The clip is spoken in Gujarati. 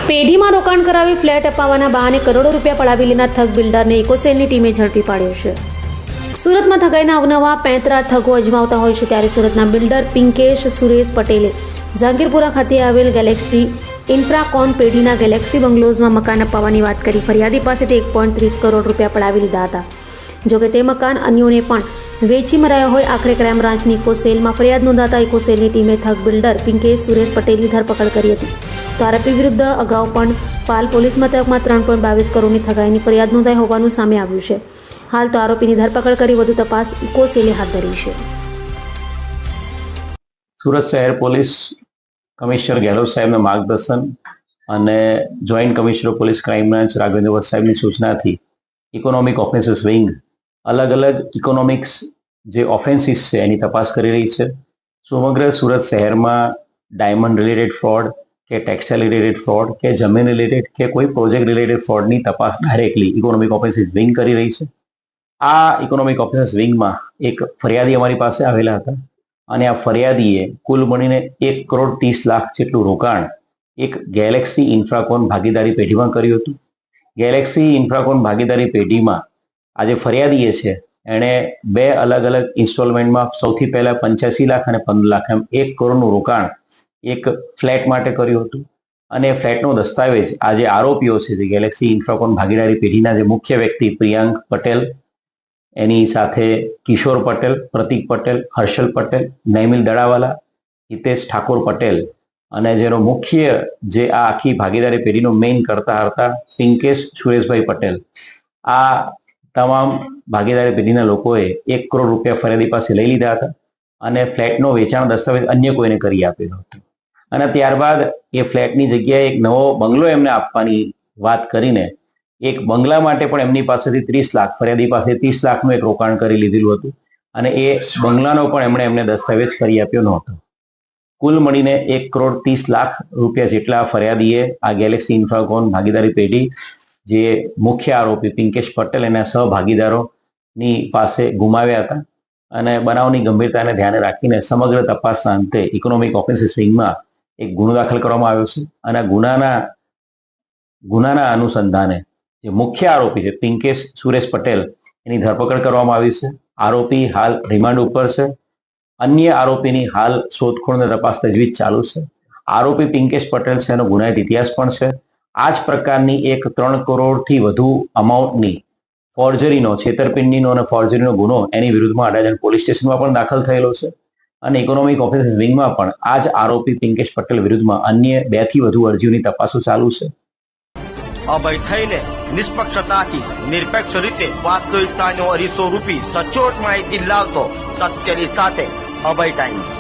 પેઢીમાં રોકાણ કરાવી ફ્લેટ અપાવવાના બહાને કરોડો રૂપિયા પડાવી લેનાર ઠગ બિલ્ડરને ઇકોસેલની ટીમે ઝડપી પાડ્યો છે। સુરતમાં ઠગાઈના અવનવા પેંતરા ઠગો અજમાવતા હોય છે ત્યારે સુરતના બિલ્ડર પિંકેશ સુરેશ પટેલે ઝાંગીરપુરા ખાતે આવેલ ગેલેક્સી ઇન્ફ્રાકોન પેઢીના ગેલેક્સી બંગલોઝમાં મકાન અપાવવાની વાત કરી ફરિયાદી પાસેથી 1.30 કરોડ રૂપિયા પડાવી લીધા હતા। જોકે તે મકાન અન્યોને પણ વેચી મરાયા હોય આખરે ક્રાઇમ બ્રાન્ચની ઇકોસેલમાં ફરિયાદ નોંધાતા ઇકોસેલની ટીમે ઠગ બિલ્ડર પિંકેશ સુરેશ પટેલની ધરપકડ કરી હતી। તો આરોપી વિરુદ્ધ અગાઉ પણ પાલ પોલીસ મથકમાં 3.22 કરોડની ઠગાઈની ફરિયાદ નોંધાઈ હોવાનું સામે આવ્યું છે। હાલ તો આરોપીની ધરપકડ કરી વધુ તપાસ ઇકોસેલે હાથ ધરી છે। સુરત શહેર પોલીસ કમિશનર ગેહલોત સાહેબના માર્ગદર્શન અને joint commissioner police crime branch Raghavendra Vats સાહેબની સૂચનાથી ઇકોનોમિક ઓફેન્સીસ વિંગ અલગ અલગ ઇકોનોમિક્સ જે ઓફેન્સીસ છે એની તપાસ કરી રહી છે। સમગ્ર સુરત શહેરમાં ડાયમંડ રિલેટેડ ફ્રોડ કે ટેક્સટાઇલ રિલેટેડ ફ્રોડ કે જમીન રિલેટેડ કે કોઈ પ્રોજેક્ટ રિલેટેડ ફ્રોડની તપાસ ડાયરેક્ટલી ઇકોનોમિક ઓફેન્સીસ વિંગ કરી રહી છે। આ ઇકોનોમિક ઓફેન્સીસ વિંગમાં એક ફરિયાદી અમારી પાસે આવેલા હતા અને આ ફરિયાદીએ કુલ મળીને 1.30 કરોડ જેટલું રોકાણ એક ગેલેક્સી ઇન્ફ્રાકોન ભાગીદારી પેઢીમાં કર્યું હતું। ગેલેક્સી ઇન્ફ્રાકોન ભાગીદારી પેઢીમાં આજે ફરિયાદીએ છે એણે બે અલગ અલગ ઇન્સ્ટોલમેન્ટમાં સૌથી પહેલા 85 લાખ અને 15 લાખ એમ 1 કરોડનું રોકાણ એક ફ્લેટ માટે કર્યું હતું અને ફ્લેટનો દસ્તાવેજ આજે આરોપીઓ છે જે ગેલેક્સી ઇન્ફ્રાકોન ભાગીદારી પેઢીના જે મુખ્ય વ્યક્તિ પ્રિયાંક પટેલ, એની સાથે કિશોર પટેલ, પ્રતિક પટેલ, હર્ષલ પટેલ, નૈમિલ દડાવાલા, હિતેશ ઠાકોર પટેલ અને જેનો મુખ્ય જે આ આખી ભાગીદારી પેઢીનો મેઇન કરતા હતા પિંકેશ સુરેશભાઈ પટેલ, આ તમામ ભાગીદારી પેઢીના લોકોએ 1 કરોડ રૂપિયા ફરિયાદી પાસે લઈ લીધા હતા અને ફ્લેટનો વેચાણ દસ્તાવેજ અન્ય કોઈને કરી આપેલો હતો અને ત્યારબાદ એ ફ્લેટની જગ્યાએ એક નવો બંગલો એમને આપવાની વાત કરીને એક બંગલા માટે પણ એમની પાસેથી 30 લાખ, ફરિયાદી પાસે 30 લાખનું એક રોકાણ કરી લીધેલું હતું અને એ બંગલાનો પણ એમને દસ્તાવેજ કરી આપ્યો નહોતો। કુલ મળીને 1.30 કરોડ રૂપિયા જેટલા ફરિયાદીએ આ ગેલેક્સી ઇન્ફ્રાકોન ભાગીદારી પેઢી જે મુખ્ય આરોપી પિંકેશ પટેલ એના સહભાગીદારોની પાસે ગુમાવ્યા હતા અને બનાવની ગંભીરતાને ધ્યાને રાખીને સમગ્ર તપાસના અંતે ઇકોનોમિક ઓફેન્સીસ વિંગમાં એક ગુનો દાખલ કરવામાં આવ્યો છે અને ગુનાના અનુસંધાને જે મુખ્ય આરોપી છે પિંકેશ સુરેશ પટેલ એની ધરપકડ કરવામાં આવી છે। આરોપી હાલ રિમાન્ડ ઉપર છે। અન્ય આરોપીની હાલ શોધખોળ અને તપાસ તજવીજ ચાલુ છે। આરોપી પિંકેશ પટેલ છે એનો ગુનાહિત ઇતિહાસ પણ છે। આ જ પ્રકારની એક 3 કરોડથી વધુ અમાઉન્ટની ફોર્જરીનો, છેતરપિંડીનો અને ફોર્જરીનો ગુનો એની વિરુદ્ધમાં અડાજણ પોલીસ સ્ટેશનમાં પણ દાખલ થયેલો છે અને ઇકોનોમિક ઓફેન્સીસ વિંગમાં પણ આ જ આરોપી પિંકેશ પટેલ વિરુદ્ધમાં અન્ય 2 થી વધુ અરજીઓની તપાસો ચાલુ છે। અભય થઈને નિષ્પક્ષતાથી નિરપેક્ષ રીતે વાસ્તવિકતાનો અરીસો રૂપી સચોટ માહિતી લાવતો સત્યની સાથે અભય ટાઈમ્સ।